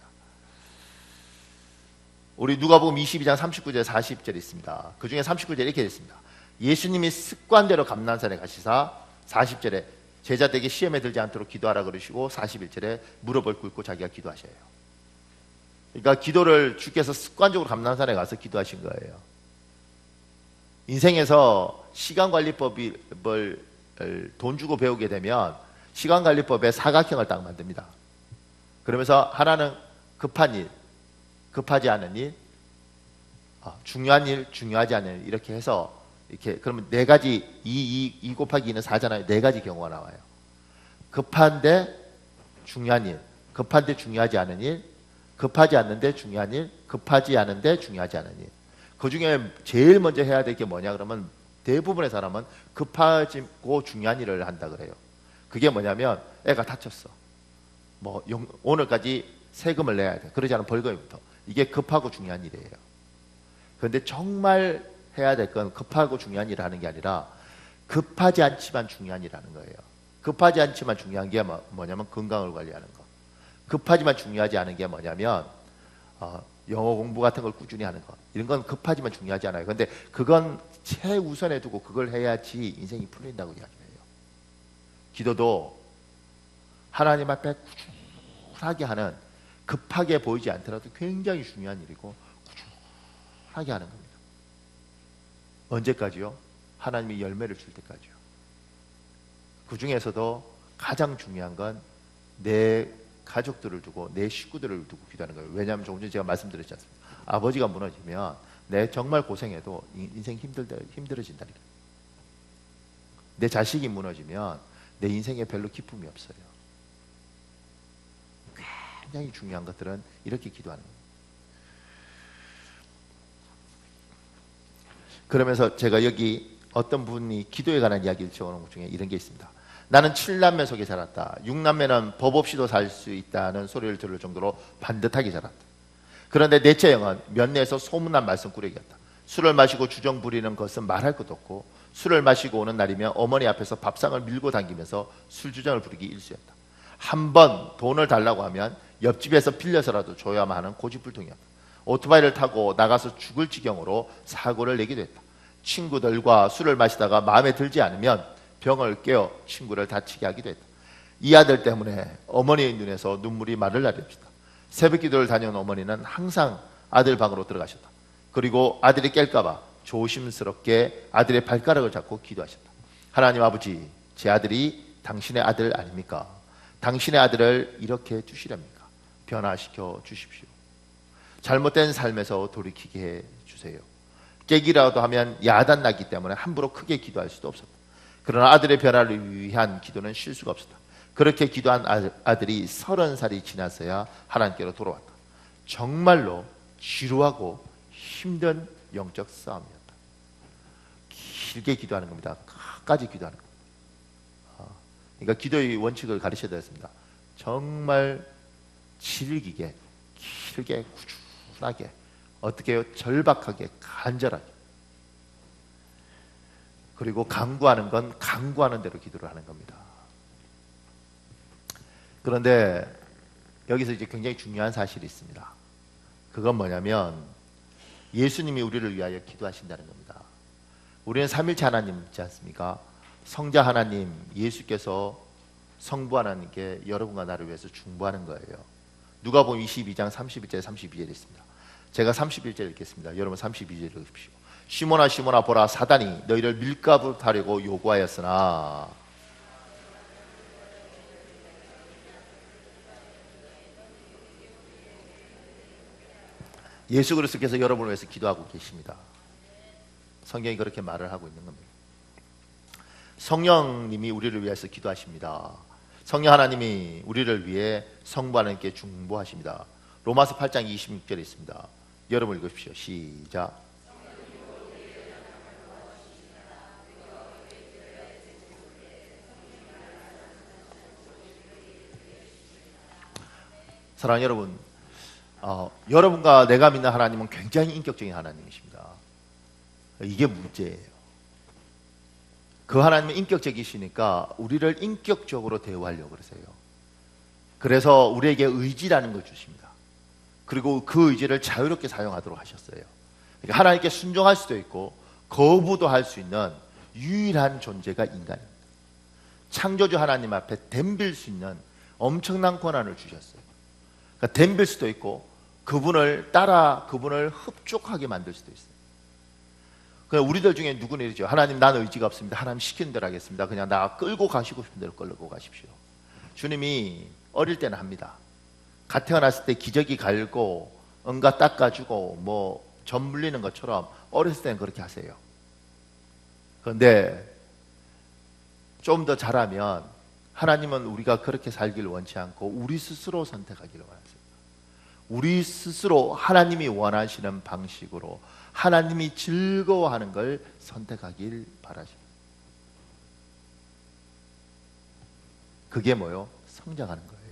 우리 누가복음 22장 39절 40절 있습니다. 그 중에 39절에 이렇게 있습니다. 예수님이 습관대로 감난산에 가시사 40절에 제자들에게 시험에 들지 않도록 기도하라 그러시고 41절에 무릎을 꿇고 자기가 기도하셔요. 그러니까 기도를 주께서 습관적으로 감난산에 가서 기도하신 거예요. 인생에서 시간관리법을 돈 주고 배우게 되면 시간관리법의 사각형을 딱 만듭니다. 그러면서 하나는 급한 일, 급하지 않은 일, 중요한 일, 중요하지 않은 일 이렇게 해서 이렇게 그러면 네 가지 2 곱하기 2는 4잖아요. 네 가지 경우가 나와요. 급한데 중요한 일, 급한데 중요하지 않은 일, 급하지 않는데 중요한 일, 급하지 않은데 중요하지 않은 일. 그 중에 제일 먼저 해야 될 게 뭐냐 그러면 대부분의 사람은 급하고 중요한 일을 한다 그래요. 그게 뭐냐면 애가 다쳤어. 뭐 오늘까지 세금을 내야 돼. 그러지 않으면 벌금부터. 이게 급하고 중요한 일이에요. 그런데 정말 해야 될 건 급하고 중요한 일을 하는 게 아니라 급하지 않지만 중요한 일을 하는 거예요. 급하지 않지만 중요한 게 뭐냐면 건강을 관리하는 거. 급하지만 중요하지 않은 게 뭐냐면 영어 공부 같은 걸 꾸준히 하는 거. 이런 건 급하지만 중요하지 않아요. 그런데 그건 최우선에 두고 그걸 해야지 인생이 풀린다고 이야기해요. 기도도 하나님 앞에 꾸준하게 하는, 급하게 보이지 않더라도 굉장히 중요한 일이고 꾸준하게 하는 겁니다. 언제까지요? 하나님이 열매를 줄 때까지요. 그 중에서도 가장 중요한 건 내 가족들을 두고 내 식구들을 두고 기도하는 거예요. 왜냐하면 조금 전에 제가 말씀드렸지 않습니까? 아버지가 무너지면 내 정말 고생해도 인생 힘들어진다니까. 내 자식이 무너지면 내 인생에 별로 기쁨이 없어요. 굉장히 중요한 것들은 이렇게 기도하는 거예요. 그러면서 제가 여기 어떤 분이 기도에 관한 이야기를 적어놓은 것 중에 이런 게 있습니다. 나는 7남매 속에 자랐다. 6남매는 법 없이도 살 수 있다는 소리를 들을 정도로 반듯하게 자랐다. 그런데 넷째 형은 면내에서 소문난 말썽꾸러기였다. 술을 마시고 주정 부리는 것은 말할 것도 없고 술을 마시고 오는 날이면 어머니 앞에서 밥상을 밀고 당기면서 술주정을 부리기 일쑤였다. 한 번 돈을 달라고 하면 옆집에서 빌려서라도 줘야만 하는 고집불통이었다. 오토바이를 타고 나가서 죽을 지경으로 사고를 내기도 했다. 친구들과 술을 마시다가 마음에 들지 않으면 병을 깨어 친구를 다치게 하기도 했다. 이 아들 때문에 어머니의 눈에서 눈물이 마를 날이 없었다. 새벽 기도를 다녀온 어머니는 항상 아들 방으로 들어가셨다. 그리고 아들이 깰까봐 조심스럽게 아들의 발가락을 잡고 기도하셨다. 하나님 아버지, 제 아들이 당신의 아들 아닙니까? 당신의 아들을 이렇게 해주시렵니까? 변화시켜 주십시오. 잘못된 삶에서 돌이키게 해 주세요. 깨기라도 하면 야단 나기 때문에 함부로 크게 기도할 수도 없었다. 그러나 아들의 변화를 위한 기도는 쉴 수가 없었다. 그렇게 기도한 아들이 30살이 지나서야 하나님께로 돌아왔다. 정말로 지루하고 힘든 영적 싸움이었다. 길게 기도하는 겁니다. 끝까지 기도하는 겁니다. 그러니까 기도의 원칙을 가르쳐야 되겠습니다. 정말 질기게, 길게, 꾸준하게, 어떻게 해요? 절박하게, 간절하게. 그리고 간구하는 건 간구하는 대로 기도를 하는 겁니다. 그런데 여기서 이제 굉장히 중요한 사실이 있습니다. 그건 뭐냐면 예수님이 우리를 위하여 기도하신다는 겁니다. 우리는 삼일체 하나님 있지 않습니까? 성자 하나님, 예수께서 성부 하나님께 여러분과 나를 위해서 중보하는 거예요. 누가복음 22장 31절 32절에 있습니다. 제가 31절 읽겠습니다. 여러분 32절 읽으십시오. 시몬아 시몬아 보라, 사단이 너희를 밀가부로 하려고 요구하였으나 예수 그리스도께서 여러분을 위해서 기도하고 계십니다. 성경이 그렇게 말을 하고 있는 겁니다. 성령님이 우리를 위해서 기도하십니다. 성령 하나님이 우리를 위해 성부 하나님께 중보하십니다. 로마서 8장 26절에 있습니다. 여러분 읽으십시오. 시작. 사랑하는 여러분, 여러분과 내가 믿는 하나님은 굉장히 인격적인 하나님이십니다. 이게 문제예요. 그 하나님은 인격적이시니까 우리를 인격적으로 대우하려고 그러세요. 그래서 우리에게 의지라는 걸 주십니다. 그리고 그 의지를 자유롭게 사용하도록 하셨어요. 그러니까 하나님께 순종할 수도 있고 거부도 할 수 있는 유일한 존재가 인간입니다. 창조주 하나님 앞에 덤빌 수 있는 엄청난 권한을 주셨어요. 그러니까 덤빌 수도 있고 그분을 따라 그분을 흡족하게 만들 수도 있어요. 그냥 우리들 중에 누구는 이러죠. 하나님, 나는 의지가 없습니다. 하나님 시키는 대로 하겠습니다. 그냥 나 끌고 가시고 싶은 대로 끌고 가십시오. 주님이 어릴 때는 합니다. 갓 태어났을 때 기저귀 갈고 응가 닦아주고 뭐 젖 물리는 것처럼 어렸을 때는 그렇게 하세요. 그런데 좀 더 자라면 하나님은 우리가 그렇게 살기를 원치 않고 우리 스스로 선택하기를 원하세요. 우리 스스로 하나님이 원하시는 방식으로 하나님이 즐거워하는 걸 선택하길 바라십니다. 그게 뭐요? 성장하는 거예요.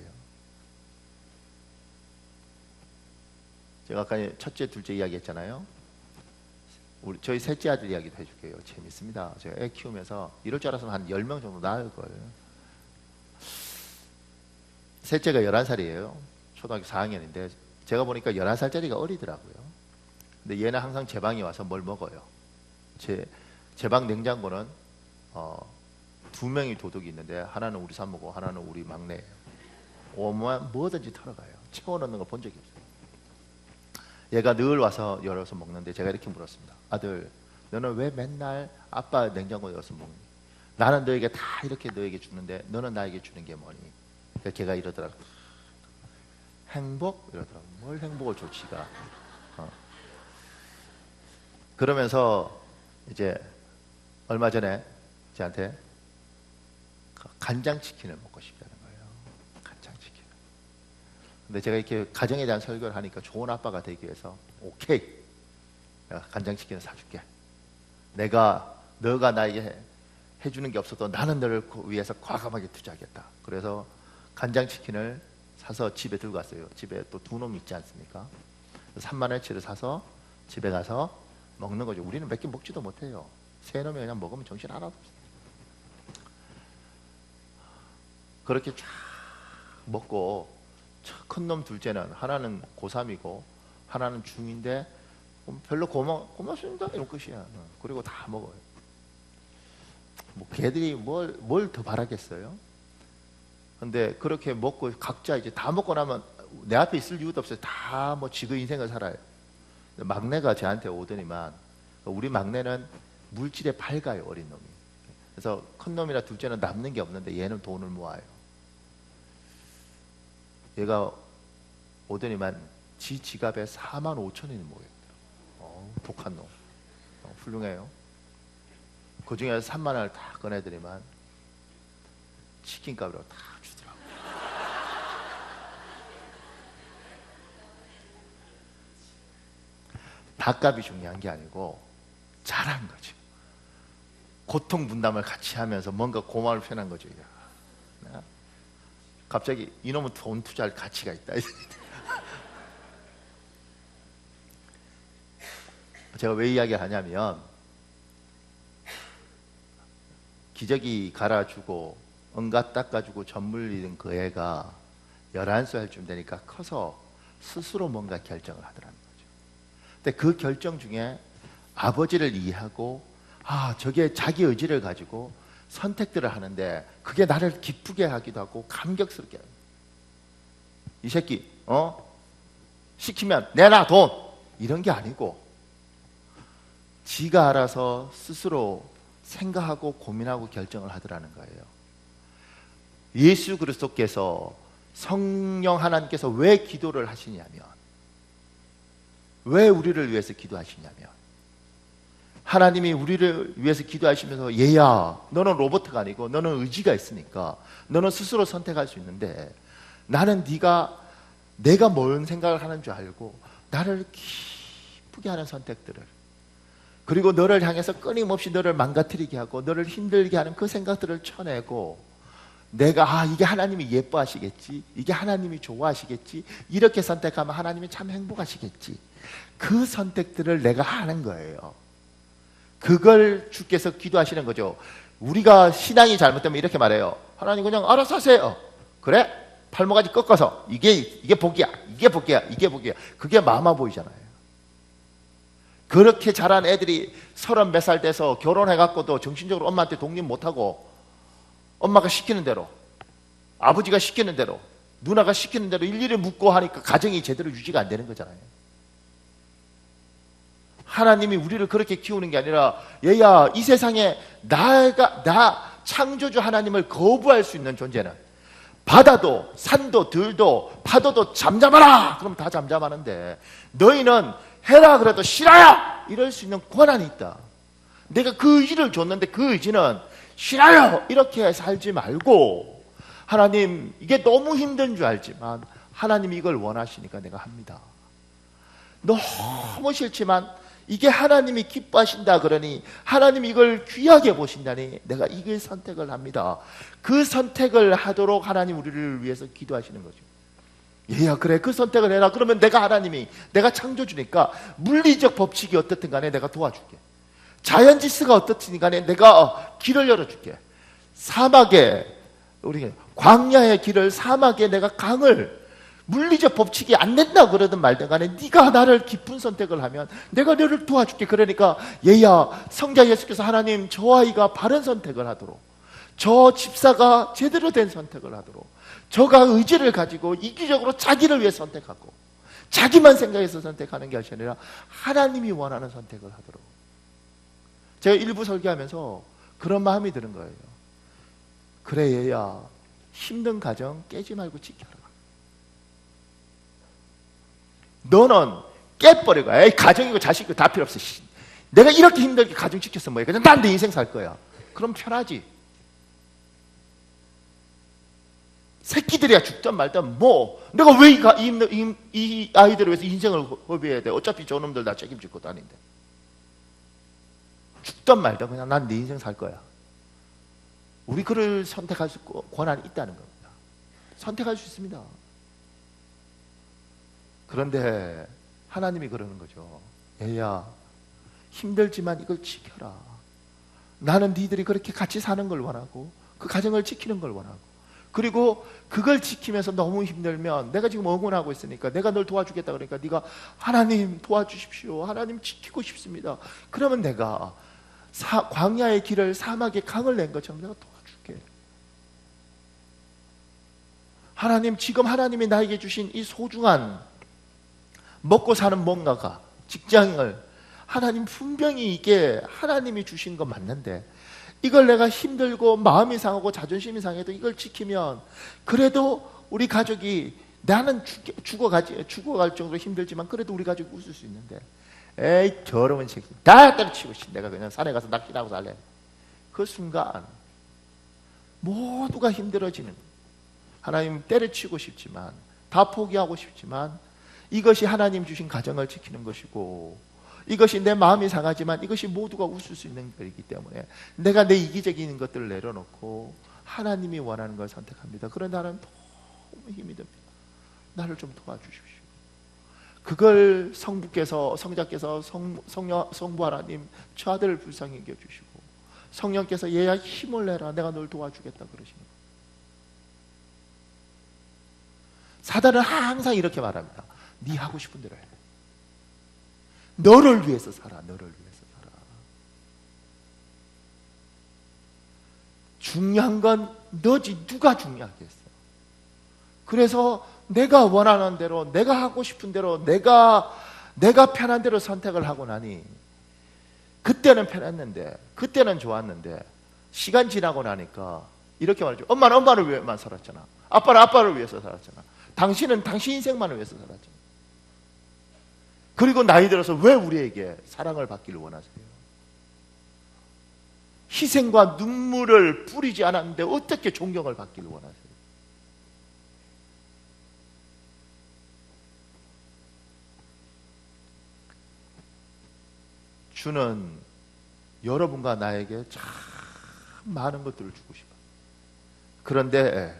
제가 아까 첫째, 둘째 이야기했잖아요. 저희 셋째 아들 이야기도 해줄게요. 재밌습니다. 제가 애 키우면서 이럴 줄 알았으면 한 10명 정도 낳을 거예요. 셋째가 11살이에요. 초등학교 4학년인데 제가 보니까 11살짜리가 어리더라고요. 근데 얘는 항상 제 방에 와서 뭘 먹어요. 제 방 냉장고는 2명이 도둑이 있는데 하나는 우리 산모고 하나는 우리 막내예요. 뭐든지 털어가요. 채워넣는 거 본 적이 없어요. 얘가 늘 와서 열어서 먹는데 제가 이렇게 물었습니다. 아들, 너는 왜 맨날 아빠 냉장고 열어서 먹니? 나는 너에게 다 이렇게 너에게 주는데 너는 나에게 주는 게 뭐니? 그러니까 걔가 이러더라고. 행복? 이러더라고. 뭘 행복을 줘 지가. 그러면서 이제 얼마 전에 저한테 간장치킨을 먹고 싶다는 거예요. 간장치킨. 근데 제가 이렇게 가정에 대한 설교를 하니까 좋은 아빠가 되기 위해서 오케이, 내가 간장치킨을 사줄게. 너가 나에게 해주는 게 없어도 나는 너를 위해서 과감하게 투자하겠다. 그래서 간장치킨을 사서 집에 들고 갔어요. 집에 또 두 놈 있지 않습니까? 3만 원치를 사서 집에 가서 먹는 거죠. 우리는 몇 개 먹지도 못해요. 세 놈이 그냥 먹으면 정신 하나도 없어요. 그렇게 쫙 먹고 큰 놈 둘째는 하나는 고3이고 하나는 중2인데 별로 고맙습니다 이런 끝이야. 그리고 다 먹어요. 뭐 걔들이 뭘 더 바라겠어요? 근데 그렇게 먹고 각자 이제 다 먹고 나면 내 앞에 있을 이유도 없어요. 다 뭐 지그 인생을 살아요. 막내가 저한테 오더니만 우리 막내는 물질에 밝아요. 어린 놈이. 그래서 큰 놈이나 둘째는 남는 게 없는데 얘는 돈을 모아요. 얘가 오더니만 지 지갑에 4만 5천 원이 모여있더라고요. 독한 놈. 훌륭해요. 그 중에서 3만 원을 다 꺼내더니만 치킨값으로 다 주더라고요. 닭값이 중요한 게 아니고 잘한 거죠. 고통 분담을 같이 하면서 뭔가 고마움을 표현한 거죠. 갑자기 이놈은 돈 투자할 가치가 있다. 제가 왜 이야기하냐면 기저귀 갈아주고 응가 닦아주고 젖 물리는 그 애가 11살쯤 되니까 커서 스스로 뭔가 결정을 하더라는 거죠. 근데 그 결정 중에 아버지를 이해하고 저게 자기 의지를 가지고 선택들을 하는데 그게 나를 기쁘게 하기도 하고 감격스럽게 합니다. 이 새끼 시키면 내놔 돈 이런 게 아니고 지가 알아서 스스로 생각하고 고민하고 결정을 하더라는 거예요. 예수 그리스도께서 성령 하나님께서 왜 기도를 하시냐면 왜 우리를 위해서 기도하시냐면 하나님이 우리를 위해서 기도하시면서 얘야 너는 로봇가 아니고 너는 의지가 있으니까 너는 스스로 선택할 수 있는데 나는 내가 뭔 생각을 하는 줄 알고 나를 기쁘게 하는 선택들을 그리고 너를 향해서 끊임없이 너를 망가뜨리게 하고 너를 힘들게 하는 그 생각들을 쳐내고 내가 이게 하나님이 예뻐하시겠지, 이게 하나님이 좋아하시겠지, 이렇게 선택하면 하나님이 참 행복하시겠지, 그 선택들을 내가 하는 거예요. 그걸 주께서 기도하시는 거죠. 우리가 신앙이 잘못되면 이렇게 말해요. 하나님 그냥 알아서 하세요. 그래? 팔목까지 꺾어서 이게 복이야, 이게 복이야, 이게 복이야. 그게 마마 보이잖아요. 그렇게 자란 애들이 30 몇 살 돼서 결혼해갖고도 정신적으로 엄마한테 독립 못하고 엄마가 시키는 대로, 아버지가 시키는 대로, 누나가 시키는 대로 일일이 묻고 하니까 가정이 제대로 유지가 안 되는 거잖아요. 하나님이 우리를 그렇게 키우는 게 아니라, 얘야, 이 세상에 나 창조주 하나님을 거부할 수 있는 존재는 바다도 산도 들도 파도도 잠잠하라 그럼 다 잠잠하는데, 너희는 해라 그래도 싫어요 이럴 수 있는 권한이 있다. 내가 그 의지를 줬는데 그 의지는 싫어요 이렇게 살지 말고, 하나님 이게 너무 힘든 줄 알지만 하나님이 이걸 원하시니까 내가 합니다. 너무 싫지만 이게 하나님이 기뻐하신다 그러니, 하나님이 이걸 귀하게 보신다니 내가 이걸 선택을 합니다. 그 선택을 하도록 하나님 우리를 위해서 기도하시는 거죠. 얘야 그래 그 선택을 해라. 그러면 내가 창조주니까 물리적 법칙이 어떻든 간에 내가 도와줄게. 자연지수가 어떻든 간에 내가 길을 열어줄게. 광야의 길을, 사막에 내가 강을, 물리적 법칙이 안 된다 그러든 말든 간에 네가 나를 기쁜 선택을 하면 내가 너를 도와줄게. 그러니까 얘야, 성자 예수께서 하나님 저 아이가 바른 선택을 하도록, 저 집사가 제대로 된 선택을 하도록, 저가 의지를 가지고 이기적으로 자기를 위해 선택하고 자기만 생각해서 선택하는 게 아니라 하나님이 원하는 선택을 하도록. 제가 일부 설교하면서 그런 마음이 드는 거예요. 그래 얘야, 힘든 가정 깨지 말고 지켜라. 너는 깨버리고, 에이 가정이고 자식이고 다 필요 없어. 내가 이렇게 힘들게 가정 지켰어 뭐야, 그냥 난 내 인생 살 거야. 그럼 편하지. 새끼들이야 죽든 말든 뭐 내가 왜 이 아이들을 위해서 인생을 허비해야 돼. 어차피 저놈들 다 책임질 것도 아닌데. 죽든 말든 그냥 난 내 인생 살 거야. 우리 그를 선택할 수 있고 권한이 있다는 겁니다. 선택할 수 있습니다. 그런데 하나님이 그러는 거죠. 얘야, 힘들지만 이걸 지켜라. 나는 니들이 그렇게 같이 사는 걸 원하고 그 가정을 지키는 걸 원하고, 그리고 그걸 지키면서 너무 힘들면 내가 지금 응원하고 있으니까 내가 널 도와주겠다 그러니까 네가 하나님 도와주십시오, 하나님 지키고 싶습니다. 그러면 내가 광야의 길을 사막의 강을 낸 것처럼 내가 도와줄게. 하나님, 지금 하나님이 나에게 주신 이 소중한 먹고 사는 뭔가가, 직장을, 하나님 분명히 이게 하나님이 주신 건 맞는데 이걸 내가 힘들고 마음이 상하고 자존심이 상해도 이걸 지키면 그래도 우리 가족이, 나는 죽어갈 정도로 힘들지만 그래도 우리 가족이 웃을 수 있는데, 에이 더러운 새끼 다 때려치고 내가 그냥 산에 가서 낚시하고 살래. 그 순간 모두가 힘들어지는, 하나님 때려치고 싶지만 다 포기하고 싶지만 이것이 하나님 주신 가정을 지키는 것이고, 이것이 내 마음이 상하지만 이것이 모두가 웃을 수 있는 것이기 때문에 내가 내 이기적인 것들을 내려놓고 하나님이 원하는 걸 선택합니다. 그런데 나는 너무 힘이 듭니다. 나를 좀 도와주십시오. 그걸 성자께서 성부 하나님 저 아들을 불쌍히 여겨주시고, 성령께서 얘야 힘을 내라, 내가 널 도와주겠다 그러시는 거예요. 사단은 항상 이렇게 말합니다. 네 하고 싶은 대로 해. 너를 위해서 살아. 너를 위해서 살아. 중요한 건 너지 누가 중요하겠어. 그래서 내가 원하는 대로, 내가 하고 싶은 대로, 내가 편한 대로 선택을 하고 나니 그때는 편했는데, 그때는 좋았는데 시간 지나고 나니까 이렇게 말하죠. 엄마는 엄마를 위해만 살았잖아. 아빠는 아빠를 위해서 살았잖아. 당신은 당신 인생만을 위해서 살았잖아. 그리고 나이 들어서 왜 우리에게 사랑을 받기를 원하세요? 희생과 눈물을 뿌리지 않았는데 어떻게 존경을 받기를 원하세요? 주는 여러분과 나에게 참 많은 것들을 주고 싶어요. 그런데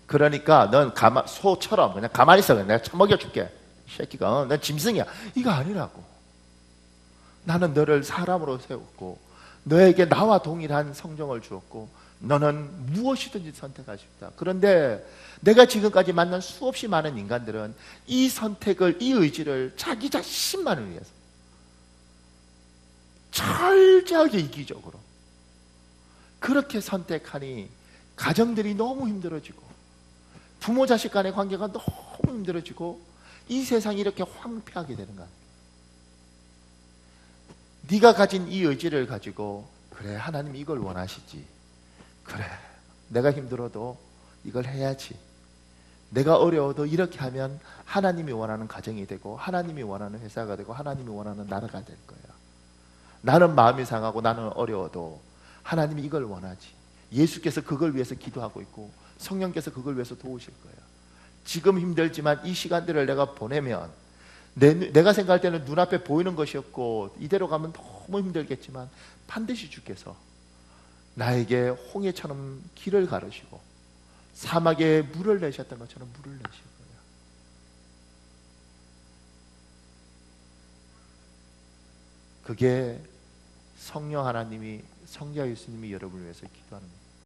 그러니까 넌 소처럼 그냥 가만히 있어. 내가 처먹여줄게. 이 새끼가 넌 짐승이야. 이거 아니라고. 나는 너를 사람으로 세웠고 너에게 나와 동일한 성정을 주었고 너는 무엇이든지 선택할 수 있다. 그런데 내가 지금까지 만난 수없이 많은 인간들은 이 선택을, 이 의지를 자기 자신만을 위해서 철저하게 이기적으로 그렇게 선택하니 가정들이 너무 힘들어지고 부모 자식 간의 관계가 너무 힘들어지고 이 세상이 이렇게 황폐하게 되는 거야. 네가 가진 이 의지를 가지고 그래, 하나님 이걸 원하시지. 그래, 내가 힘들어도 이걸 해야지. 내가 어려워도 이렇게 하면 하나님이 원하는 가정이 되고 하나님이 원하는 회사가 되고 하나님이 원하는 나라가 될 거야. 나는 마음이 상하고 나는 어려워도 하나님이 이걸 원하지. 예수께서 그걸 위해서 기도하고 있고 성령께서 그걸 위해서 도우실 거야. 지금 힘들지만 이 시간들을 내가 보내면 내가 생각할 때는 눈앞에 보이는 것이 없고 이대로 가면 너무 힘들겠지만 반드시 주께서 나에게 홍해처럼 길을 가르시고 사막에 물을 내셨던 것처럼 물을 내실 거예요. 그게 성령 하나님이, 성자 예수님이 여러분을 위해서 기도하는 거예요.